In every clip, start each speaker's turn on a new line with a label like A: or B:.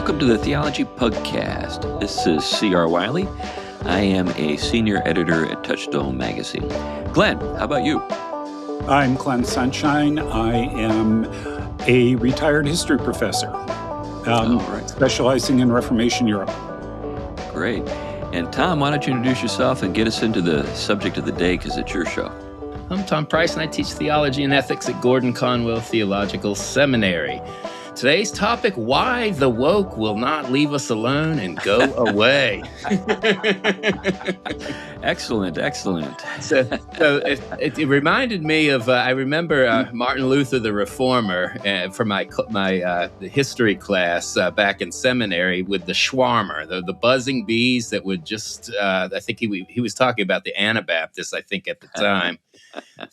A: Welcome to the Theology Pugcast. This is C.R. Wiley. I am a senior editor at Touchstone Magazine. Glenn, how about you?
B: I'm Glenn Sunshine. I am a retired history professor, specializing in Reformation Europe.
A: Great. And Tom, why don't you introduce yourself and get us into the subject of the day, because it's your show.
C: I'm Tom Price, and I teach theology and ethics at Gordon Conwell Theological Seminary. Today's topic, why the woke will not leave us alone and go away.
A: Excellent.
C: So it reminded me of, I remember Martin Luther the Reformer for my history class back in seminary with the swarmer, the buzzing bees that would just, I think he was talking about the Anabaptists, I think, at the time.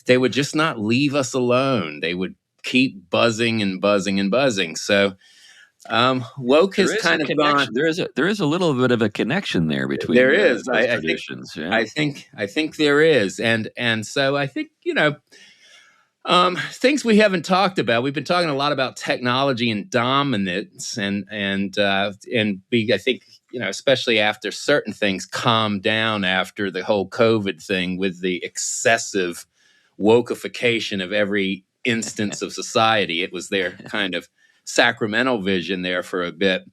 C: They would just not leave us alone. They would keep buzzing and buzzing and buzzing. So woke has kind of gone.
A: There is a little bit of a connection there between those traditions.
C: I think there is, and so I think things we haven't talked about. We've been talking a lot about technology and dominance, and I think especially after certain things calmed down after the whole COVID thing with the excessive wokeification of every instance of society. It was their kind of sacramental vision there for a bit.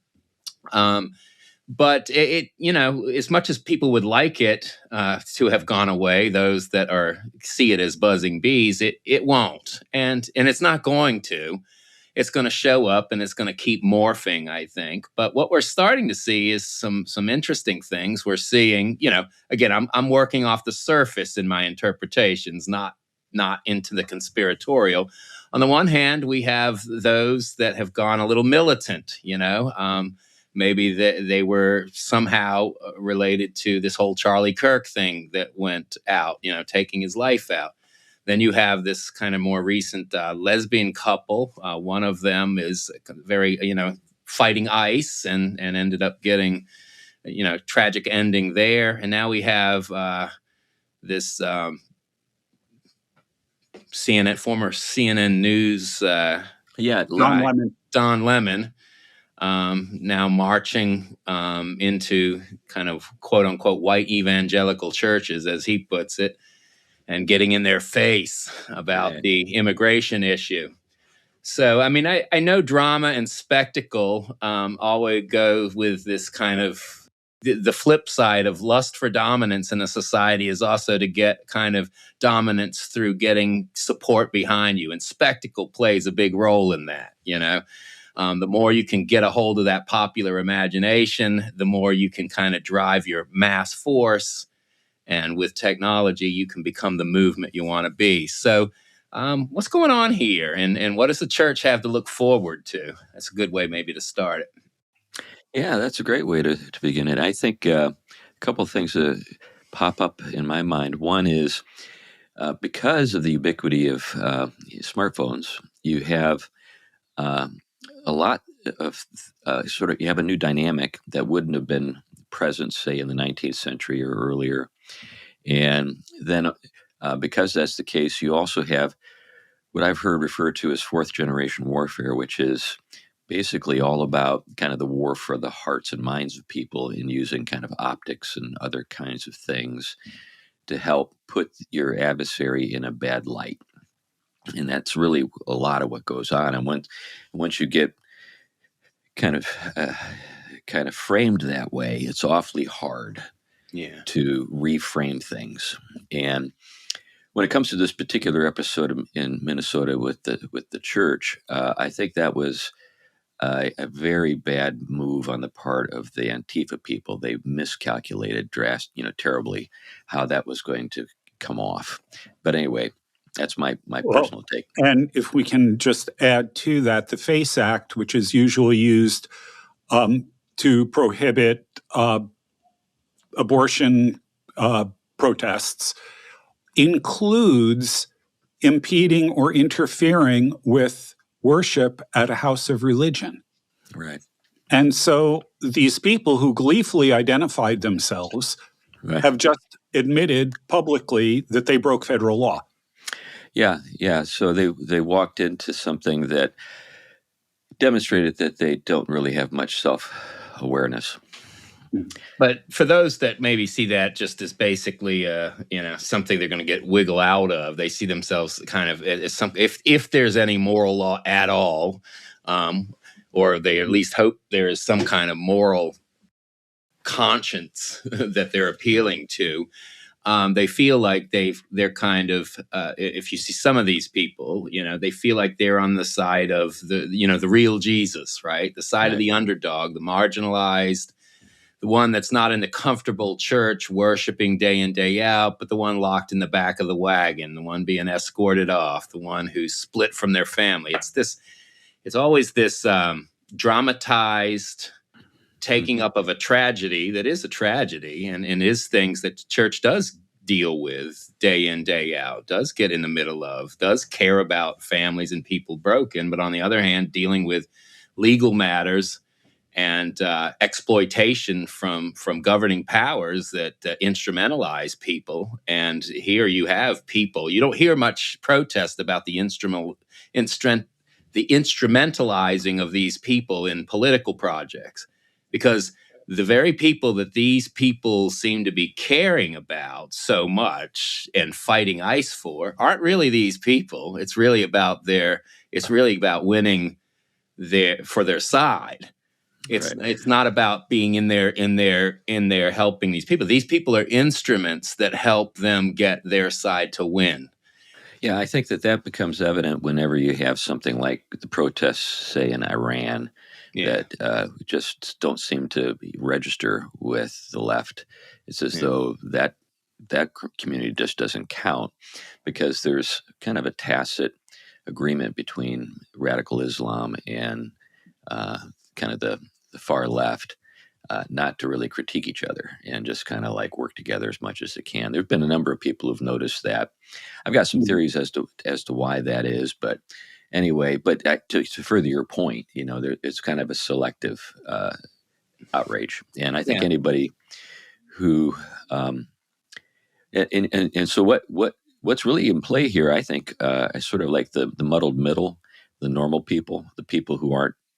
C: But it as much as people would like it to have gone away, those that see it as buzzing bees, it won't. And it's not going to. It's going to show up and it's going to keep morphing, I think. But what we're starting to see is some interesting things. We're seeing, again, I'm working off the surface in my interpretations, not into the conspiratorial. On the one hand, we have those that have gone a little militant, maybe they were somehow related to this whole Charlie Kirk thing that went out, taking his life out. Then you have this kind of more recent lesbian couple. One of them is very, fighting ICE and ended up getting, tragic ending there. And now we have this former CNN News, Don Lemon, now marching into kind of quote unquote white evangelical churches, as he puts it, and getting in their face about the immigration issue. So, I mean, I know drama and spectacle always go with this kind of, the flip side of lust for dominance in a society is also to get kind of dominance through getting support behind you. And spectacle plays a big role in that, The more you can get a hold of that popular imagination, the more you can kind of drive your mass force. And with technology, you can become the movement you want to be. So what's going on here? And what does the church have to look forward to? That's a good way maybe to start it.
A: Yeah, that's a great way to begin it. I think a couple of things pop up in my mind. One is because of the ubiquity of smartphones, you have a lot of you have a new dynamic that wouldn't have been present, say, in the 19th century or earlier. And then because that's the case, you also have what I've heard referred to as fourth generation warfare, which is basically all about kind of the war for the hearts and minds of people in using kind of optics and other kinds of things to help put your adversary in a bad light. And that's really a lot of what goes on. And once you get kind of framed that way, it's awfully hard to reframe things. And when it comes to this particular episode in Minnesota with the church, I think that was a very bad move on the part of the Antifa people. They miscalculated terribly how that was going to come off. But anyway, that's my personal take.
B: And if we can just add to that, the FACE Act, which is usually used to prohibit abortion protests, includes impeding or interfering with worship at a house of religion.
A: Right.
B: And so these people who gleefully identified themselves have just admitted publicly that they broke federal law.
A: Yeah. So they walked into something that demonstrated that they don't really have much self-awareness.
C: But for those that maybe see that just as basically, something they're going to get wiggle out of, they see themselves kind of as something. If there's any moral law at all, or they at least hope there is some kind of moral conscience that they're appealing to, they feel like they're kind of. If you see some of these people, they feel like they're on the side of the real Jesus, right? The side of the underdog, the marginalized. The one that's not in the comfortable church worshiping day in, day out, but the one locked in the back of the wagon, the one being escorted off, the one who's split from their family. It's always this dramatized taking up of a tragedy that is a tragedy and is things that the church does deal with day in, day out, does get in the middle of, does care about families and people broken, but on the other hand, dealing with legal matters and exploitation from governing powers that instrumentalize people. And here you have people. You don't hear much protest about the instrumentalizing of these people in political projects, because the very people that these people seem to be caring about so much and fighting ICE for aren't really these people. It's really about winning for their side. It's not about being in there helping these people. These people are instruments that help them get their side to win.
A: Yeah, I think that becomes evident whenever you have something like the protests, say in Iran, that just don't seem to register with the left. It's as though that community just doesn't count, because there's kind of a tacit agreement between radical Islam and kind of the far left, not to really critique each other and just kind of like work together as much as they can. There have been a number of people who've noticed that. I've got some theories as to why that is, but anyway. But to further your point, it's kind of a selective outrage, and I think anybody who and so what's really in play here, I think, I sort of like the muddled middle, the normal people, the people who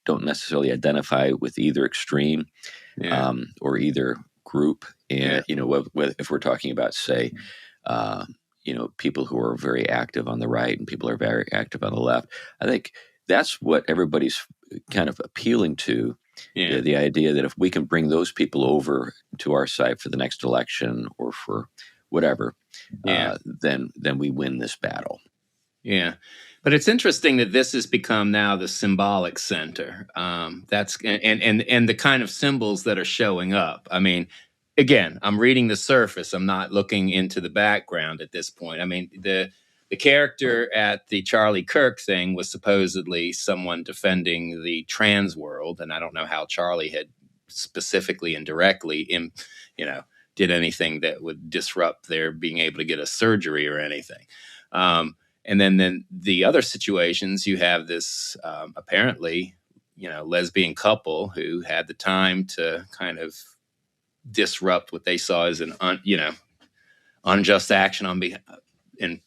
A: don't necessarily identify with either extreme or either group. And, if we're talking about, say, people who are very active on the right and people are very active on the left, I think that's what everybody's kind of appealing to. The idea that if we can bring those people over to our side for the next election or for whatever, then we win this battle.
C: Yeah. But it's interesting that this has become now the symbolic center. That's and the kind of symbols that are showing up. I mean, again, I'm reading the surface. I'm not looking into the background at this point. I mean, the character at the Charlie Kirk thing was supposedly someone defending the trans world, and I don't know how Charlie had specifically and directly, did anything that would disrupt their being able to get a surgery or anything. And then the other situations, you have this apparently, lesbian couple who had the time to kind of disrupt what they saw as an unjust action on behalf, and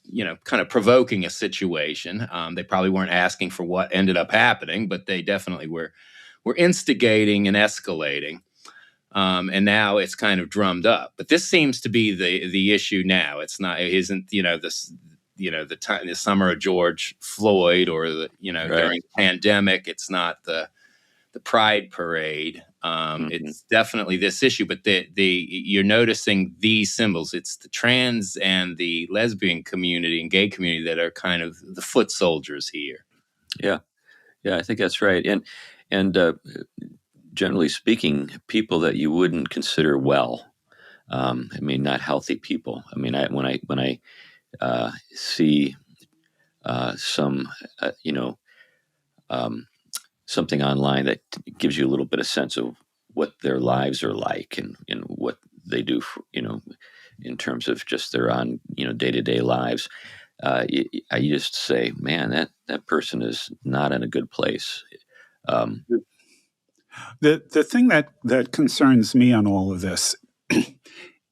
C: kind of provoking a situation. They probably weren't asking for what ended up happening, but they definitely were instigating and escalating. And now it's kind of drummed up. But this seems to be the issue now. It isn't the summer of George Floyd or during the pandemic. It's not the Pride Parade. It's definitely this issue, but you're noticing these symbols. It's the trans and the lesbian community and gay community that are kind of the foot soldiers here.
A: Yeah, I think that's right. And generally speaking, people that you wouldn't consider well. Not healthy people. When I see some, something online that gives you a little bit of sense of what their lives are like and what they do, in terms of just their on, day-to-day lives. I just say, man, that person is not in a good place.
B: The thing that concerns me on all of this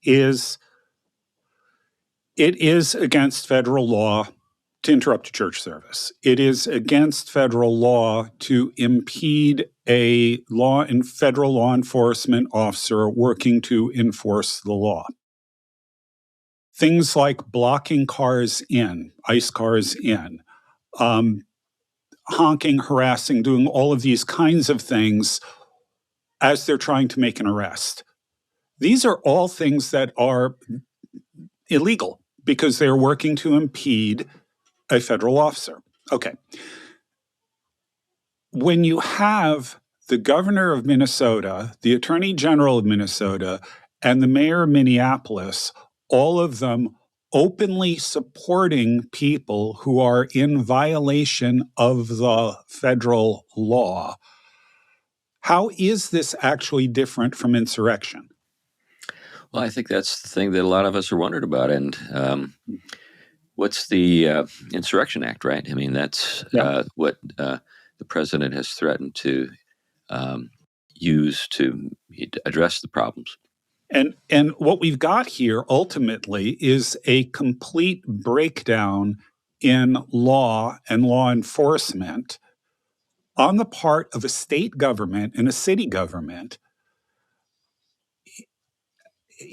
B: is it is against federal law to interrupt a church service. It is against federal law to impede a federal law enforcement officer working to enforce the law. Things like blocking cars in, ICE cars in, honking, harassing, doing all of these kinds of things as they're trying to make an arrest. These are all things that are illegal because they're working to impede a federal officer. Okay. When you have the governor of Minnesota, the attorney general of Minnesota, and the mayor of Minneapolis, all of them openly supporting people who are in violation of the federal law, how is this actually different from insurrection?
A: Well, I think that's the thing that a lot of us are wondering about. And what's the Insurrection Act, right? I mean, that's what the president has threatened to use to address the problems.
B: And what we've got here ultimately is a complete breakdown in law and law enforcement on the part of a state government and a city government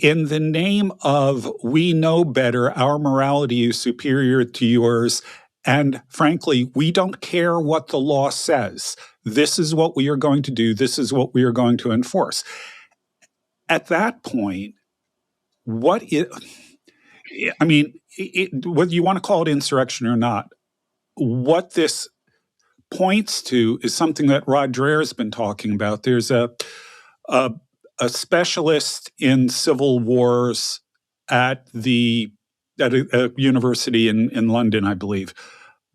B: in the name of we know better, our morality is superior to yours, and frankly, we don't care what the law says. This is what we are going to do. This is what we are going to enforce. At that point, whether you want to call it insurrection or not, what this points to is something that Rod Dreher has been talking about. There's a specialist in civil wars at a university in London, I believe.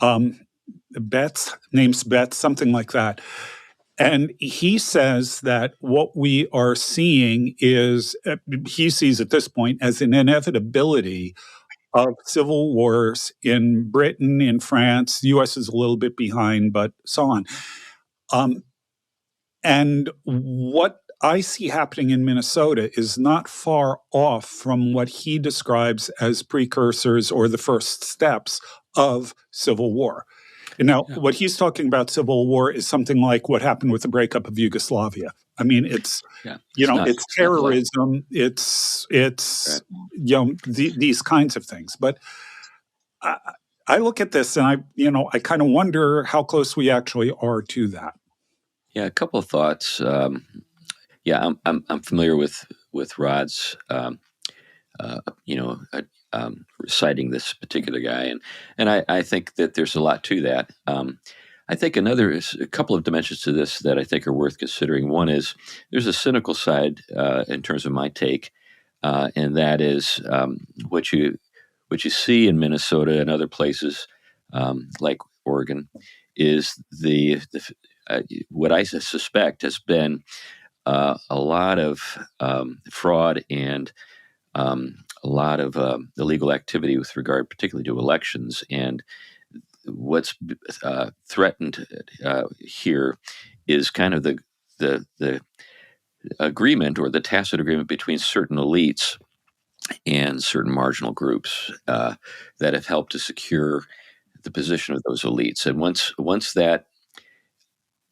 B: Name's Betts, something like that. And he says that what we are seeing is, he sees at this point as an inevitability of civil wars in Britain, in France. The U.S. is a little bit behind, but so on. And what I see happening in Minnesota is not far off from what he describes as precursors or the first steps of civil war. And now, what he's talking about civil war is something like what happened with the breakup of Yugoslavia. I mean, it's terrorism, it's these kinds of things. But I look at this and I kind of wonder how close we actually are to that.
A: Yeah, a couple of thoughts. I'm familiar with Rod's, citing this particular guy, and I think that there's a lot to that. I think a couple of dimensions to this that I think are worth considering. One is there's a cynical side in terms of my take, and that is what you see in Minnesota and other places like Oregon is what I suspect has been a lot of fraud and a lot of illegal activity with regard particularly to elections. And what's threatened here is kind of the agreement or the tacit agreement between certain elites and certain marginal groups that have helped to secure the position of those elites. And once that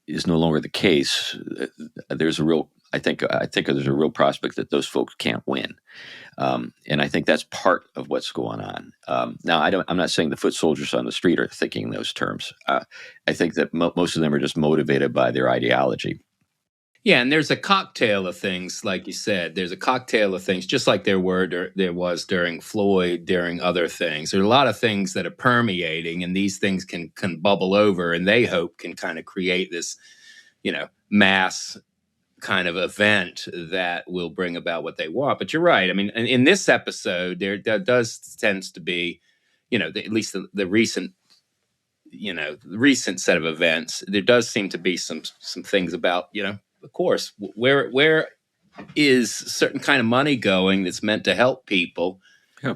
A: is no longer the case, there's a real I think there's a real prospect that those folks can't win, and I think that's part of what's going on. Now, I'm not saying the foot soldiers on the street are thinking in those terms. I think that most of them are just motivated by their ideology.
C: Yeah, and there's a cocktail of things, like you said. There's a cocktail of things, just like there was during Floyd, during other things. There are a lot of things that are permeating, and these things can bubble over, and they hope can kind of create this, mass kind of event that will bring about what they want. But you're right. I mean, in this episode, there tends to be, at least the recent, recent set of events. There does seem to be some things about, of course, where is certain kind of money going that's meant to help people.
A: Yeah.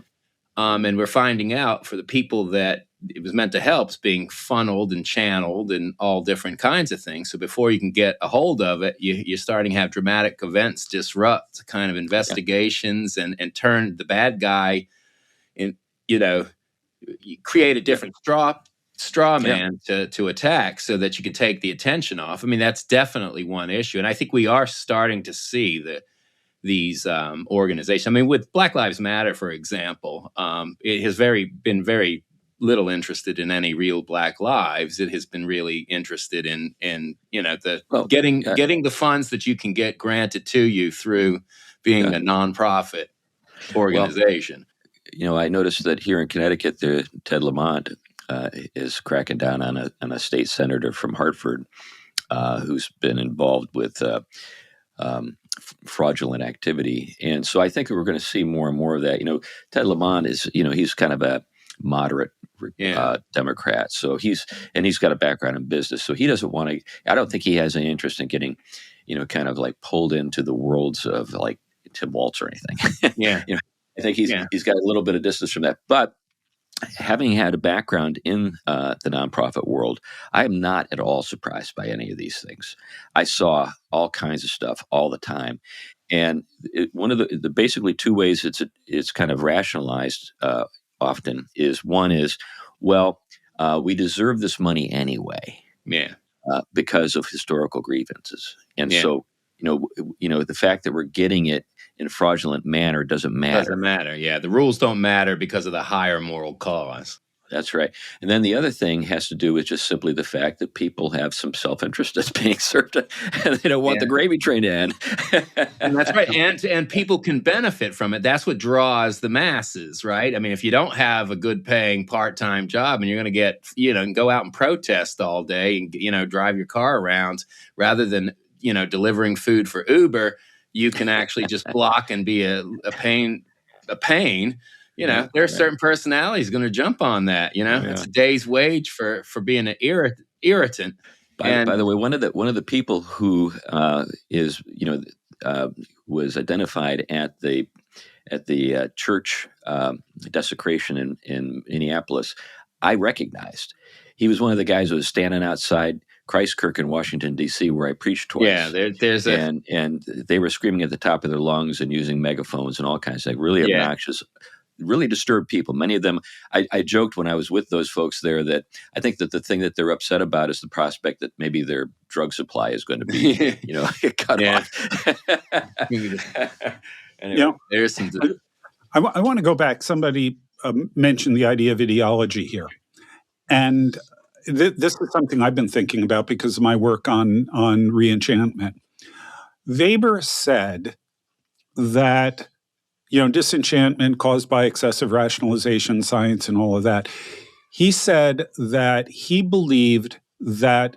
C: And we're finding out for the people that it was meant to help is being funneled and channeled and all different kinds of things. So before you can get a hold of it, you're starting to have dramatic events disrupt kind of investigations and turn the bad guy in, you create a different straw man to attack so that you can take the attention off. I mean, that's definitely one issue. And I think we are starting to see these organizations. I mean, with Black Lives Matter, for example, it has been very little interested in any real Black lives. It has been really interested in getting the funds that you can get granted to you through being a nonprofit organization.
A: Well, I noticed that here in Connecticut, Ted Lamont is cracking down on a state senator from Hartford who's been involved with fraudulent activity. And so I think we're going to see more and more of that. Ted Lamont is, he's kind of a moderate Democrat. So he's got a background in business. So he doesn't want to, I don't think he has any interest in getting, kind of like pulled into the worlds of like Tim Waltz or anything.
C: Yeah.
A: I think he's got a little bit of distance from that. But having had a background in the nonprofit world, I am not at all surprised by any of these things. I saw all kinds of stuff all the time. And one of the basically two ways it's kind of rationalized often is one is, well, we deserve this money anyway.
C: Yeah.
A: Because of historical grievances. And so, the fact that we're getting it in a fraudulent manner doesn't matter.
C: Doesn't matter. Yeah. The rules don't matter because of the higher moral cause.
A: That's right. And then the other thing has to do with just simply the fact that people have some self-interest that's being served and they don't want the gravy train to end.
C: And that's right. And people can benefit from it. That's what draws the masses, right? I mean, if you don't have a good paying part-time job and you're going to get, go out and protest all day and, drive your car around rather than, delivering food for Uber, you can actually just block and be a pain. There are certain personalities going to jump on that. It's a day's wage for being an irritant.
A: By the way, one of the people who was identified at the church desecration in Minneapolis, I recognized. He was one of the guys who was standing outside Christkirk in Washington, D.C., where I preached twice.
C: Yeah, there's
A: and they were screaming at the top of their lungs and using megaphones and all kinds of things, really obnoxious. Really disturbed people. Many of them, I joked when I was with those folks there that I think that the thing that they're upset about is the prospect that maybe their drug supply is going to be, cut off.
C: Anyway, there's some.
B: I want to go back. Somebody mentioned the idea of ideology here, and this is something I've been thinking about because of my work on reenchantment. Weber said that disenchantment caused by excessive rationalization, science, and all of that. He said that he believed that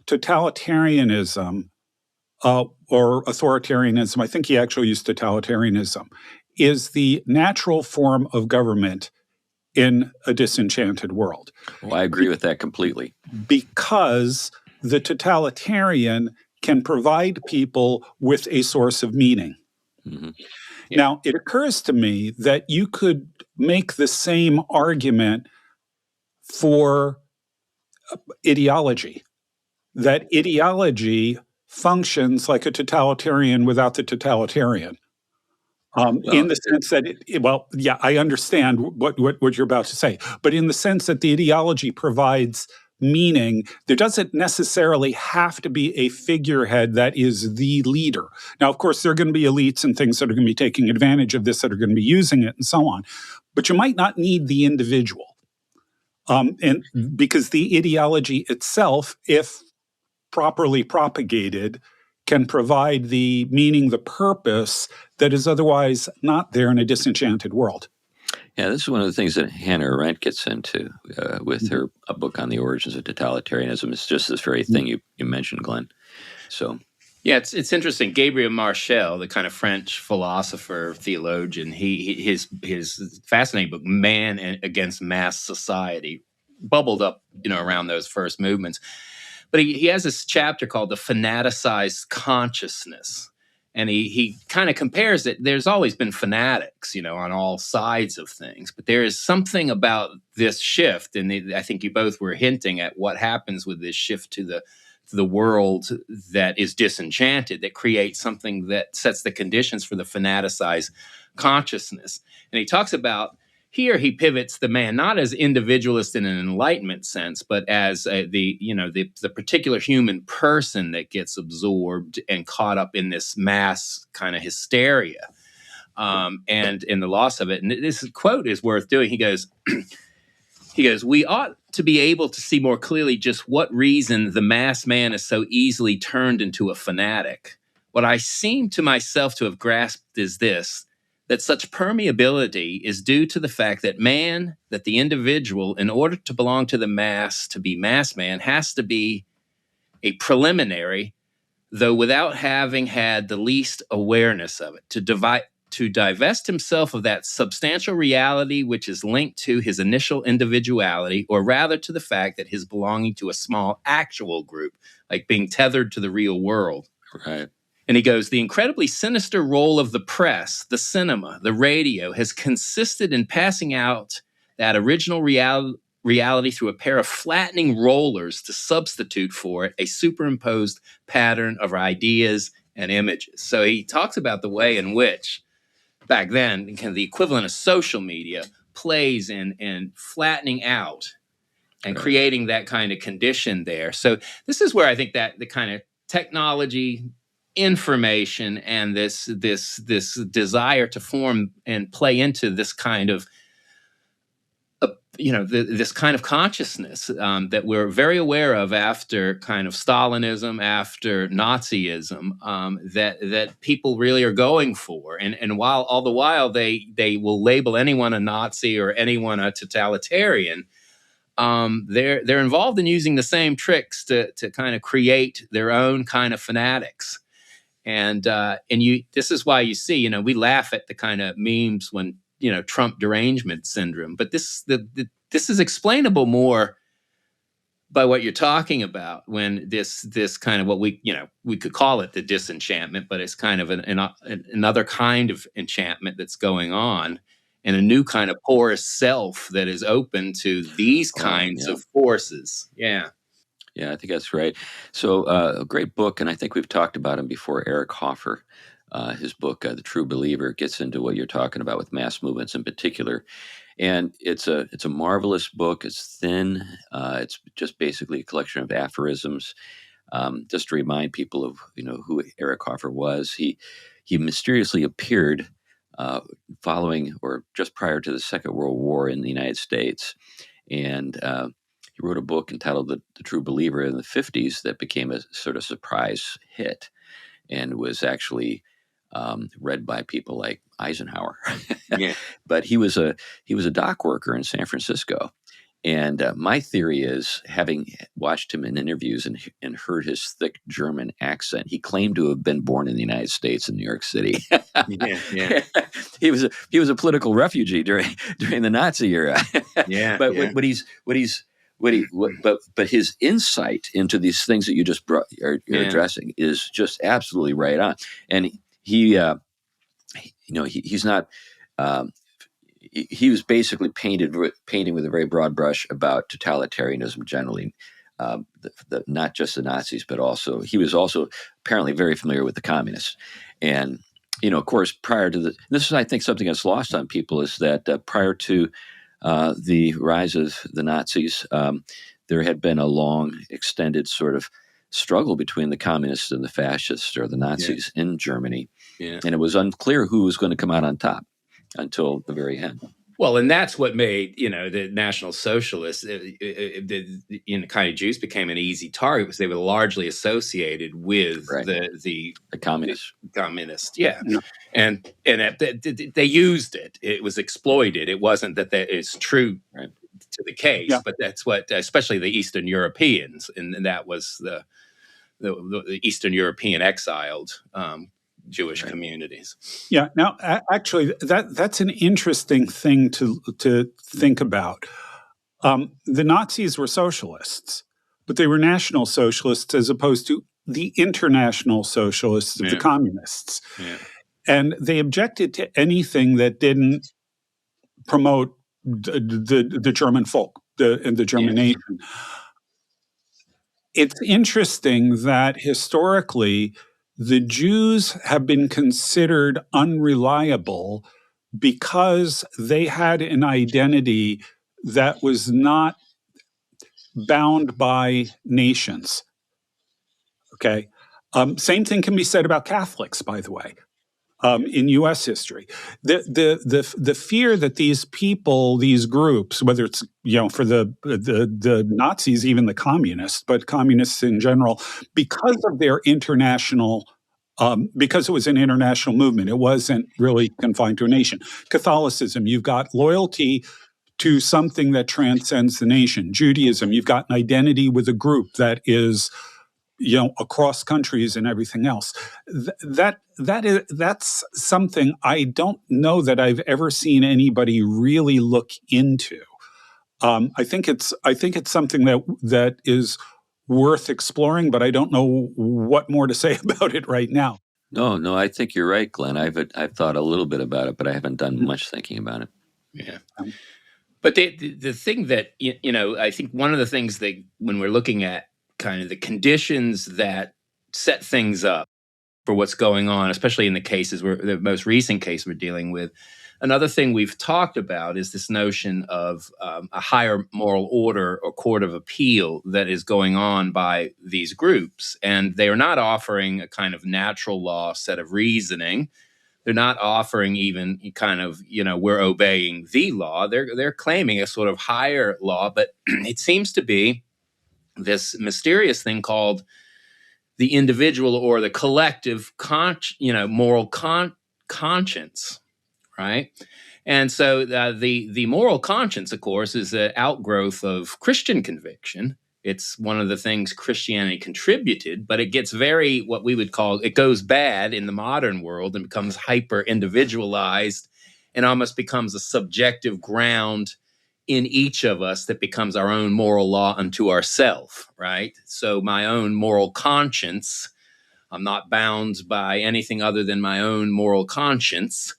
B: totalitarianism or authoritarianism, I think he actually used totalitarianism, is the natural form of government in a disenchanted world.
A: Well, I agree with that completely.
B: Because the totalitarian can provide people with a source of meaning.
A: Mm-hmm.
B: Yeah. Now, it occurs to me that you could make the same argument for ideology, that ideology functions like a totalitarian without the totalitarian. In the sense that, I understand what you're about to say, but in the sense that the ideology provides meaning, there doesn't necessarily have to be a figurehead that is the leader. Now, of course, there are going to be elites and things that are going to be taking advantage of this, that are going to be using it and so on. But you might not need the individual. And because the ideology itself, if properly propagated, can provide the meaning, the purpose that is otherwise not there in a disenchanted world.
A: Yeah, this is one of the things that Hannah Arendt gets into with her a book on the origins of totalitarianism. It's just this very thing you mentioned, Glenn. So,
C: yeah, it's interesting. Gabriel Marchel, the kind of French philosopher, theologian, his fascinating book, Man Against Mass Society, bubbled up, around those first movements. But he has this chapter called The Fanaticized Consciousness. And he kind of compares it. There's always been fanatics, on all sides of things. But there is something about this shift, and I think you both were hinting at what happens with this shift to the world that is disenchanted, that creates something that sets the conditions for the fanaticized consciousness. And he talks about, here he pivots the man not as individualist in an enlightenment sense, but as the particular human person that gets absorbed and caught up in this mass kind of hysteria, and in the loss of it. And this quote is worth doing. He goes, "We ought to be able to see more clearly just what reason the mass man is so easily turned into a fanatic. What I seem to myself to have grasped is this, that such permeability is due to the fact that the individual, in order to belong to the mass, to be mass man, has to be a preliminary, though without having had the least awareness of it, to divest himself of that substantial reality which is linked to his initial individuality, or rather to the fact that his belonging to a small actual group, like being tethered to the real world."
A: Right.
C: And he goes, "The incredibly sinister role of the press, the cinema, the radio has consisted in passing out that original reality through a pair of flattening rollers to substitute for it a superimposed pattern of ideas and images." So he talks about the way in which back then kind of the equivalent of social media plays in flattening out and creating that kind of condition there. So this is where I think that the kind of technology, information, and this desire to form and play into this kind of this kind of consciousness that we're very aware of after kind of Stalinism, after Nazism, that people really are going for, and while all the while they will label anyone a Nazi or anyone a totalitarian, they're involved in using the same tricks to kind of create their own kind of fanatics. And this is why you see, we laugh at the kind of memes when, Trump derangement syndrome, but this is explainable more by what you're talking about, when this kind of what we could call it the disenchantment, but it's kind of another kind of enchantment that's going on, and a new kind of porous self that is open to these kinds of forces. Yeah.
A: Yeah, I think that's right. So a great book, and I think we've talked about him before, Eric Hoffer. His book, The True Believer, gets into what you're talking about with mass movements in particular. And it's a marvelous book. It's thin. It's just basically a collection of aphorisms. Just to remind people of who Eric Hoffer was. He mysteriously appeared following or just prior to the Second World War in the United States, and he wrote a book entitled The True Believer in the 50s that became a sort of surprise hit, and was actually read by people like Eisenhower.
C: Yeah.
A: But he was a dock worker in San Francisco. And my theory is, having watched him in interviews and heard his thick German accent, he claimed to have been born in the United States in New York City.
C: Yeah.
A: He was a political refugee during the Nazi era.
C: Yeah.
A: But his insight into these things that you just are addressing is just absolutely right on. And he's not. He was basically painting with a very broad brush about totalitarianism generally, not just the Nazis, but also he was also apparently very familiar with the communists. And of course, prior to this is, I think, something that's lost on people, is that prior to the rise of the Nazis, there had been a long, extended sort of struggle between the communists and the fascists, or the Nazis, in Germany, and it was unclear who was going to come out on top until the very end.
C: Well, and that's what made the National Socialists, the kind of Jews became an easy target, because they were largely associated with the
A: communists.
C: Yeah, and they used it. It was exploited. It wasn't that it's true to the case, but that's what, especially the Eastern Europeans, and that was the Eastern European exiled Jewish communities.
B: Yeah. Now, actually, that's an interesting thing to think about. The Nazis were socialists, but they were National Socialists as opposed to the international socialists of the communists.
C: Yeah.
B: And they objected to anything that didn't promote the German folk and the German nation. It's interesting that historically, the Jews have been considered unreliable because they had an identity that was not bound by nations. Okay. Same thing can be said about Catholics, by the way. In U.S. history, the fear that these people, these groups, whether it's for the Nazis, even the communists, but communists in general, because of their international, because it was an international movement, it wasn't really confined to a nation. Catholicism, you've got loyalty to something that transcends the nation. Judaism, you've got an identity with a group that is across countries and everything else. That's something I don't know that I've ever seen anybody really look into. I think it's something that is worth exploring, but I don't know what more to say about it right now.
A: No, I think you're right, Glenn. I've thought a little bit about it, but I haven't done much thinking about it.
C: Yeah. But the thing that, I think one of the things that when we're looking at kind of the conditions that set things up for what's going on, especially in the most recent case we're dealing with, another thing we've talked about is this notion of a higher moral order or court of appeal that is going on by these groups. And they are not offering a kind of natural law set of reasoning. They're not offering even kind of, we're obeying the law. They're claiming a sort of higher law, but it seems to be this mysterious thing called the individual or the collective moral conscience, right? And so the moral conscience, of course, is an outgrowth of Christian conviction. It's one of the things Christianity contributed, but it gets what we would call, it goes bad in the modern world and becomes hyper individualized and almost becomes a subjective ground in each of us that becomes our own moral law unto ourselves, right? So my own moral conscience, I'm not bound by anything other than my own moral conscience.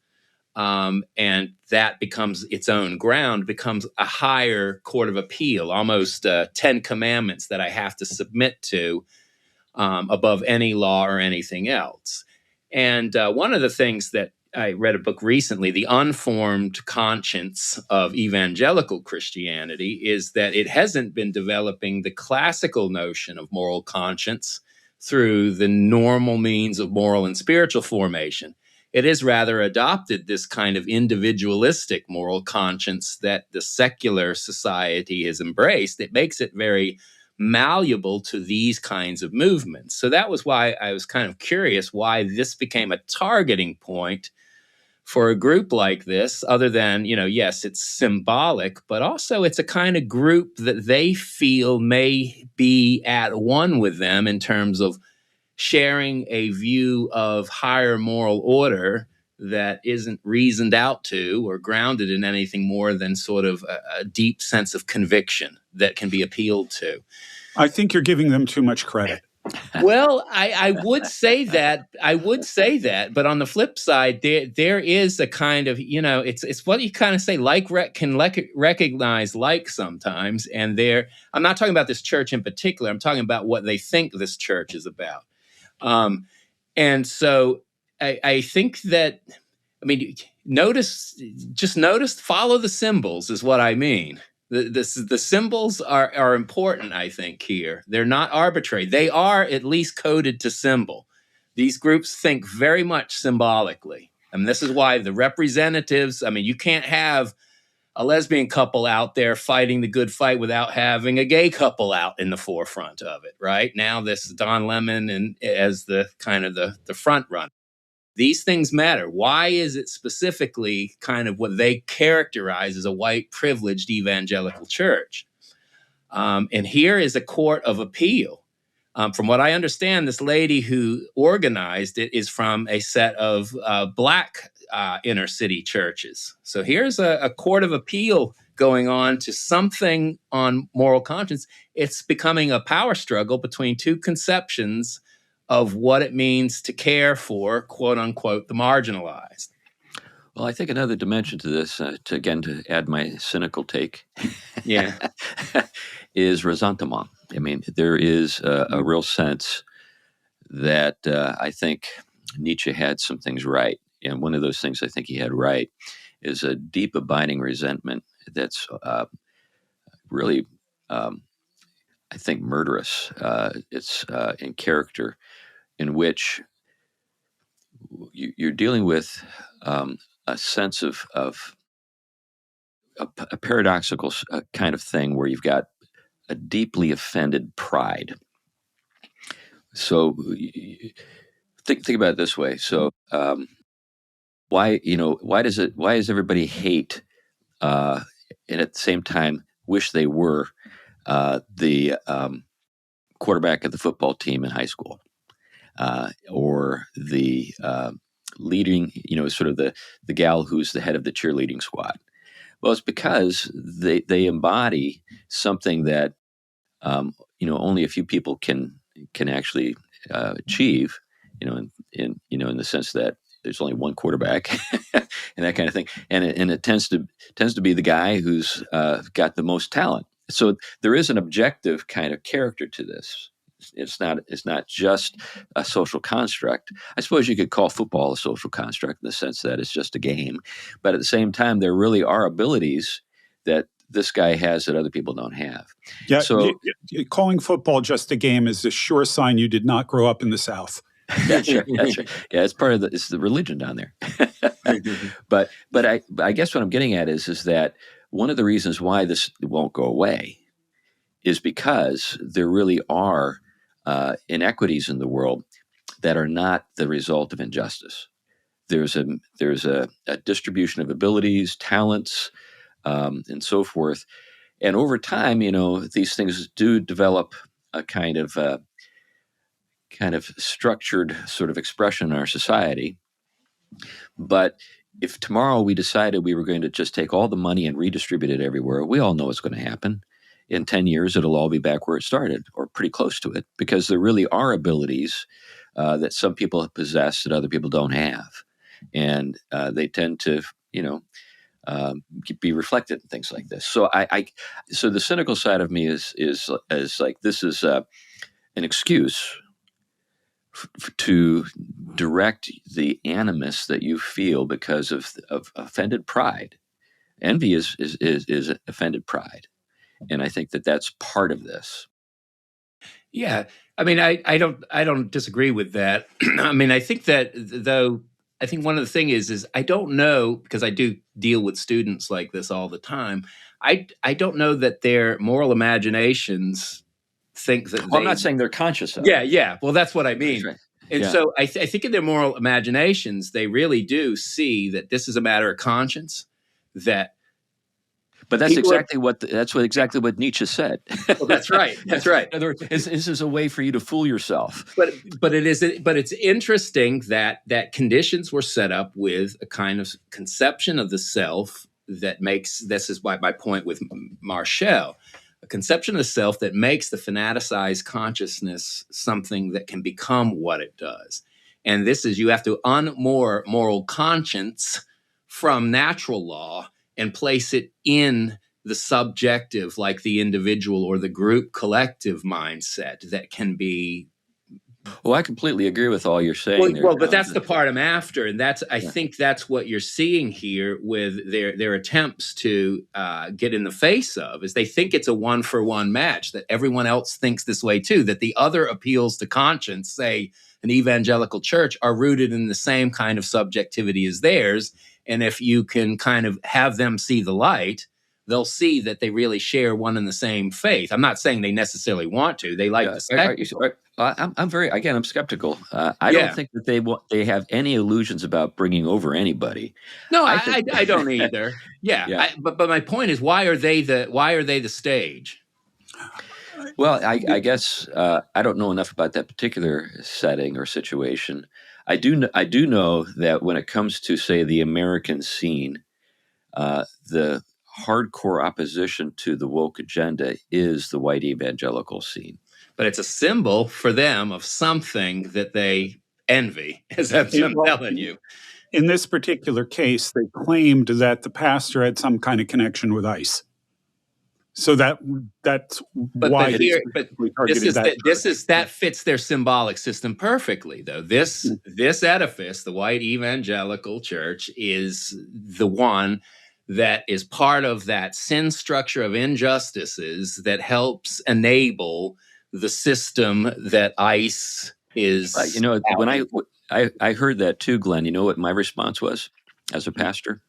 C: And that becomes its own ground, becomes a higher court of appeal, almost 10 commandments that I have to submit to above any law or anything else. And one of the things that I read a book recently, The Unformed Conscience of Evangelical Christianity, is that it hasn't been developing the classical notion of moral conscience through the normal means of moral and spiritual formation. It has rather adopted this kind of individualistic moral conscience that the secular society has embraced. It makes it very malleable to these kinds of movements. So that was why I was kind of curious why this became a targeting point for a group like this, other than, yes, it's symbolic, but also it's a kind of group that they feel may be at one with them in terms of sharing a view of higher moral order that isn't reasoned out to or grounded in anything more than sort of a deep sense of conviction that can be appealed to.
B: I think you're giving them too much credit.
C: Well, I would say that. But on the flip side, there is a kind of, it's what you kind of say, recognize like sometimes. And I'm not talking about this church in particular. I'm talking about what they think this church is about. And so I think that, follow the symbols is what I mean. The symbols are important, I think, here. They're not arbitrary. They are at least coded to symbol. These groups think very much symbolically. And this is why the representatives, you can't have a lesbian couple out there fighting the good fight without having a gay couple out in the forefront of it, right? Now this is Don Lemon as the kind of the front runner. These things matter. Why is it specifically kind of what they characterize as a white privileged evangelical church? And here is a court of appeal. From what I understand, this lady who organized it is from a set of Black inner city churches. So here's a court of appeal going on to something on moral conscience. It's becoming a power struggle between two conceptions of what it means to care for, quote unquote, the marginalized.
A: Well, I think another dimension to this, to add my cynical take, is ressentiment. There is a real sense that I think Nietzsche had some things right. And one of those things I think he had right is a deep, abiding resentment that's really, I think, murderous. It's in character, in which you're dealing with a sense of a paradoxical kind of thing where you've got a deeply offended pride. So think about it this way. So why does everybody hate and at the same time wish they were the quarterback of the football team in high school, or the leading, sort of the gal who's the head of the cheerleading squad? Well, it's because they embody something that only a few people can actually achieve. In the sense that there's only one quarterback and that kind of thing, and it tends to be the guy who's got the most talent. So there is an objective kind of character to this. It's not just a social construct. I suppose you could call football a social construct in the sense that it's just a game, but at the same time, there really are abilities that this guy has that other people don't have.
B: Yeah,
A: so
B: calling football just a game is a sure sign you did not grow up in the South.
A: That's right. Yeah, it's part of it's the religion down there. but I guess what I'm getting at is that one of the reasons why this won't go away is because there really are inequities in the world that are not the result of injustice. There's a distribution of abilities, talents, and so forth, and over time, these things do develop a kind of structured sort of expression in our society. But if tomorrow we decided we were going to just take all the money and redistribute it everywhere, we all know what's going to happen. In 10 years, it'll all be back where it started, or pretty close to it, because there really are abilities that some people possess that other people don't have. And they tend to, be reflected in things like this. So so the cynical side of me is like, this is an excuse to direct the animus that you feel because of offended pride. Envy is offended pride, and I think that that's part of this.
C: Yeah, I mean, I don't disagree with that. I mean, I think that though, I think one of the thing is I don't know, because I do deal with students like this all the time. I don't know that their moral imaginations think that
A: I'm not saying they're conscious of
C: it. Yeah. Well, that's what I mean.
A: Right.
C: And so I think in their moral imaginations, they really do see that this is a matter of conscience.
A: But that's exactly what Nietzsche said.
C: Well, that's right. That's right.
A: In other words, this is a way for you to fool yourself.
C: But it's interesting that conditions were set up with a kind of conception of the self that makes, this is my point with Marshall, a conception of the self that makes the fanaticized consciousness something that can become what it does. And this is, you have to unmoor moral conscience from natural law and place it in the subjective, like the individual or the group collective mindset that can be.
A: Well, I completely agree with all you're saying.
C: Well, but that's the part I'm after, and I think that's what you're seeing here with their attempts to get in the face of, is they think it's a 1-for-1 match, that everyone else thinks this way too, that the other appeals to conscience, say an evangelical church, are rooted in the same kind of subjectivity as theirs. And if you can kind of have them see the light, they'll see that they really share one and the same faith. I'm not saying they necessarily want to. They like the spectacle.
A: I'm skeptical. I don't think that they have any illusions about bringing over anybody.
C: No, I don't either. Yeah. But my point is, why are they the stage?
A: Well, I guess I don't know enough about that particular setting or situation. I do know that when it comes to, say, the American scene, the hardcore opposition to the woke agenda is the white evangelical scene.
C: But it's a symbol for them of something that they envy, as I'm telling you.
B: In this particular case, they claimed that the pastor had some kind of connection with ICE. So that's why
C: but
B: they
C: here, but
B: specifically
C: this
B: targeted
C: is
B: that church.
C: that fits their symbolic system perfectly, though. This edifice, the white evangelical church, is the one that is part of that sin structure of injustices that helps enable the system that ICE
A: You
C: is
A: know, when
C: touting.
A: I heard that too, Glenn, you know what my response was as a pastor?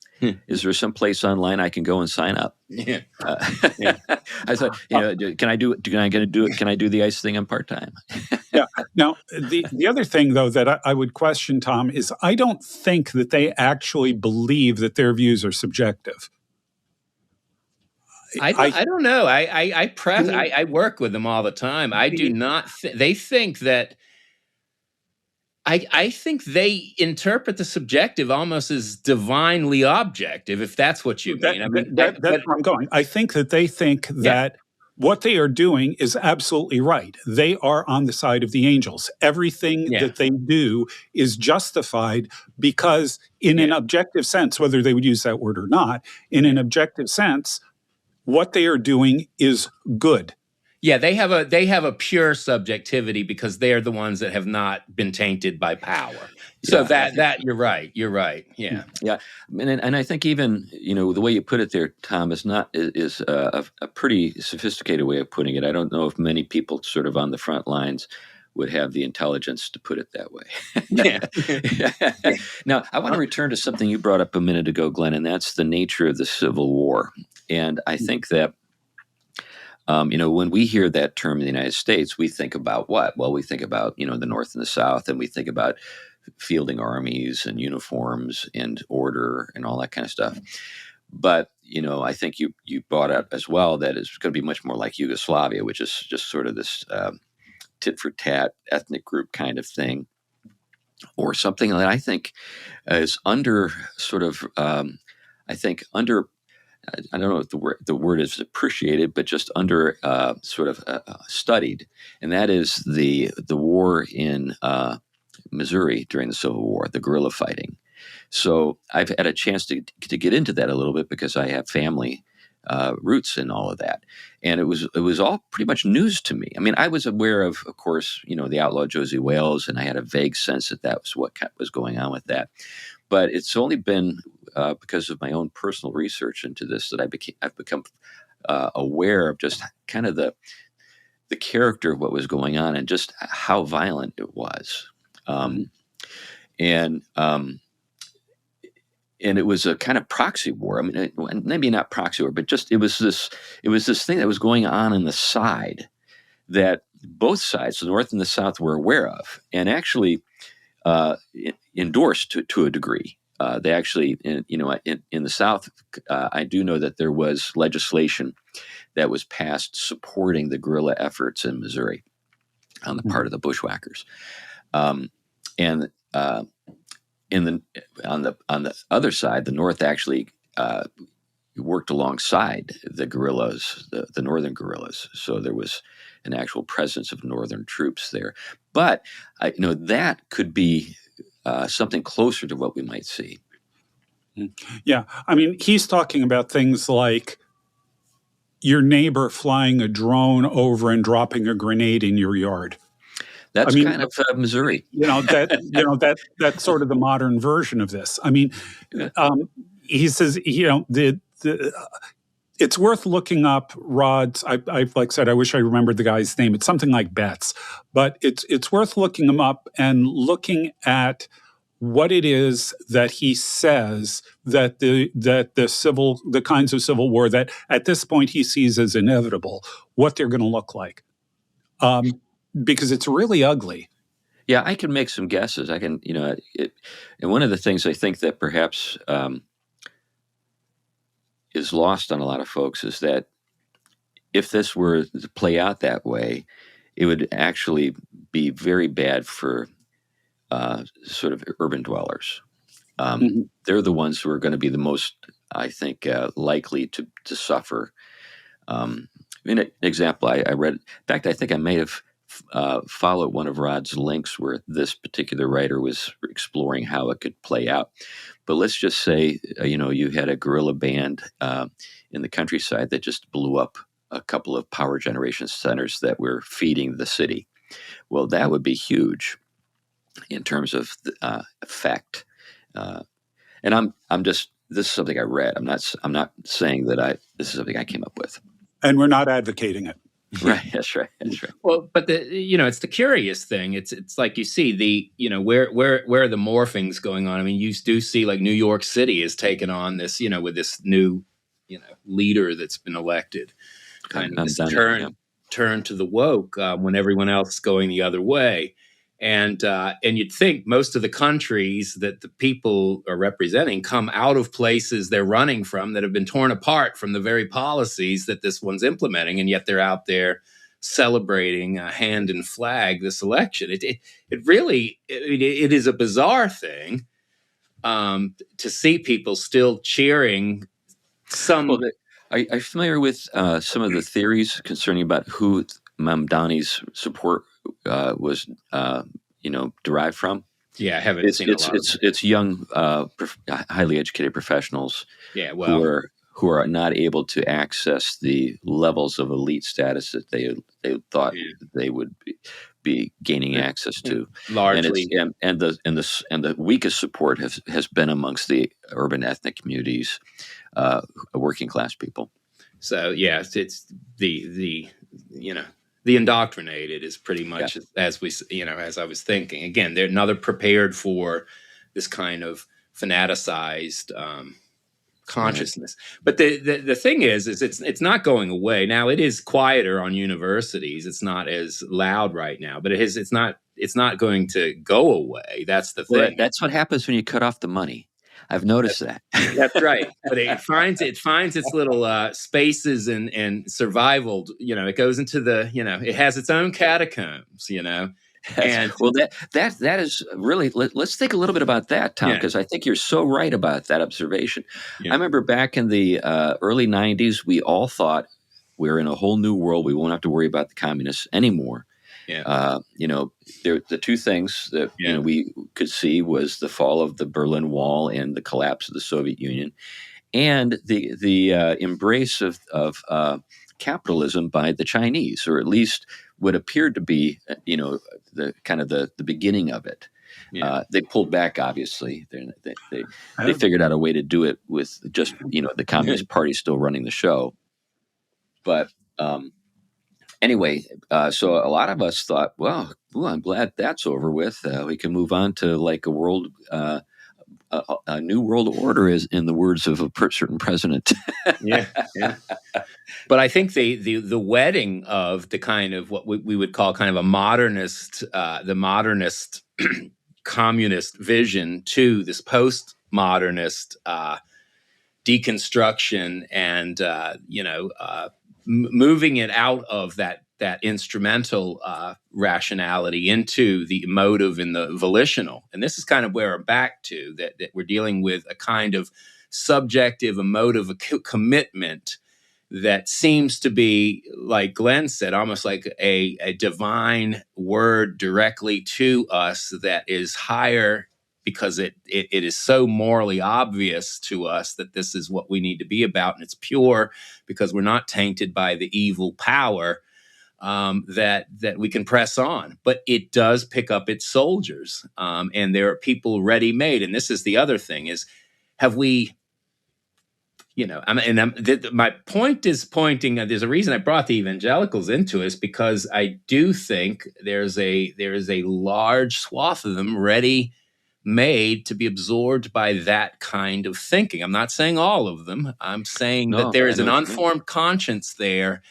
A: Is there some place online I can go and sign up?
C: Yeah. Yeah.
A: I thought, you know, can I do it? Can I do the ICE thing on part time?
B: Yeah. Now, the other thing, though, that I would question, Tom, is I don't think that they actually believe that their views are subjective.
C: I don't know. I work with them all the time. I do not. They think that. I think they interpret the subjective almost as divinely objective, if that's what you mean. I mean,
B: that's where I'm going. I think that they think
C: yeah,
B: that what they are doing is absolutely right. They are on the side of the angels. Everything
C: yeah,
B: that they do is justified because, in an
C: yeah.
B: objective sense, whether they would use that word or not, in an objective sense, what they are doing is good.
C: Yeah, they have a pure subjectivity because they are the ones that have not been tainted by power. So
A: Yeah, I think
C: that you're right. You're right. Yeah.
A: yeah, and I think even the way you put it there, Tom, is a pretty sophisticated way of putting it. I don't know if many people sort of on the front lines would have the intelligence to put it that way.
C: Yeah.
A: Now, I want to return to something you brought up a minute ago, Glenn, and that's the nature of the Civil War. And I think that when we hear that term in the United States, we think about what? Well, we think about the North and the South, and we think about fielding armies and uniforms and order and all that kind of stuff. But I think you brought up as well that it's going to be much more like Yugoslavia, which is just sort of this tit for tat ethnic group kind of thing, or something that I think is under sort of I think under. I don't know if the word is appreciated, but just under sort of studied, and that is the war in Missouri during the Civil War, the guerrilla fighting. So I've had a chance to get into that a little bit because I have family roots in all of that, and it was all pretty much news to me. I mean, I was aware of course, the outlaw Josie Wales, and I had a vague sense that was what was going on with that. But it's only been because of my own personal research into this that I've become aware of just kind of the character of what was going on and just how violent it was. And it was a kind of proxy war. I mean, maybe not proxy war, but just it was this thing that was going on the side that both sides, the North and the South, were aware of, and actually endorsed to a degree. They actually, in the South, I do know that there was legislation that was passed supporting the guerrilla efforts in Missouri on the part of the bushwhackers, and on the other side, the North actually worked alongside the guerrillas, the northern guerrillas. So there was an actual presence of northern troops there. But that could be something closer to what we might see.
B: Yeah. I mean, he's talking about things like your neighbor flying a drone over and dropping a grenade in your yard.
A: That's kind of Missouri.
B: That's sort of the modern version of this. I mean, he says, it's worth looking up Rod's. I like I said, I wish I remembered the guy's name. It's something like Betts, but it's worth looking him up and looking at what it is that he says that the kinds of civil war that at this point he sees as inevitable, what they're going to look like, because it's really ugly.
A: Yeah, I can make some guesses. I can, and one of the things I think that perhaps is lost on a lot of folks is that if this were to play out that way, it would actually be very bad for sort of urban dwellers. They're the ones who are going to be the most, I think, likely to suffer. An example I read, in fact, I think I may have followed one of Rod's links where this particular writer was exploring how it could play out. But let's just say, you had a guerrilla band in the countryside that just blew up a couple of power generation centers that we're feeding the city. Well, that would be huge in terms of effect. And I'm just, this is something I read. I'm not saying that this is something I came up with.
B: And we're not advocating it.
A: Right. That's right.
C: Well, but it's the curious thing. It's like you see where are the morphings going on? I mean, you do see like New York City has taken on this, with this new, leader that's been elected, kind of this turn to the woke when everyone else is going the other way. And you'd think most of the countries that the people are representing come out of places they're running from that have been torn apart from the very policies that this one's implementing, and yet they're out there celebrating hand and flag this election. It really it is a bizarre thing to see people still cheering some.
A: Well, are you familiar with some of the theories concerning about who Mamdani's support was derived from?
C: Yeah, I haven't seen a lot.
A: It's young, highly educated professionals.
C: Yeah, well,
A: who are not able to access the levels of elite status that they thought they would be gaining access to.
C: Largely,
A: and the weakest support has been amongst the urban ethnic communities, working class people.
C: So yes, it's the indoctrinated is pretty much as I was thinking. Again, they're not prepared for this kind of fanaticized consciousness. Right. But the thing is it's not going away. Now it is quieter on universities. It's not as loud right now, but it's not going to go away. That's the thing.
A: Well, that's what happens when you cut off the money. I've noticed that.
C: That's right. But it finds its little spaces and survival. It goes into it has its own catacombs. And
A: well, that is really. Let's think a little bit about that, Tom, because I think you're so right about that observation. Yeah. I remember back in the early '90s, we all thought we're in a whole new world. We won't have to worry about the communists anymore. Yeah. The two things that we could see was the fall of the Berlin Wall and the collapse of the Soviet Union, and the embrace of capitalism by the Chinese, or at least what appeared to be, the kind of the beginning of it. Yeah. They pulled back, obviously. They figured out a way to do it with just the Communist Party still running the show, but. Anyway, so a lot of us thought, well, I'm glad that's over with. We can move on to like a new world order, is in the words of a certain president.
C: Yeah. But I think the wedding of the kind of what we would call kind of a modernist, the modernist communist vision to this postmodernist deconstruction and moving it out of that instrumental rationality into the emotive and the volitional. And this is kind of where we're back to, that we're dealing with a kind of subjective, emotive commitment that seems to be, like Glenn said, almost like a divine word directly to us that is higher, because it is so morally obvious to us that this is what we need to be about, and it's pure because we're not tainted by the evil power, that we can press on. But it does pick up its soldiers, and there are people ready-made. And this is the other thing: is have we? My point is pointing. There's a reason I brought the evangelicals into it, is because I do think there is a large swath of them ready made to be absorbed by that kind of thinking. I'm not saying all of them. I'm saying that there is an unformed conscience there,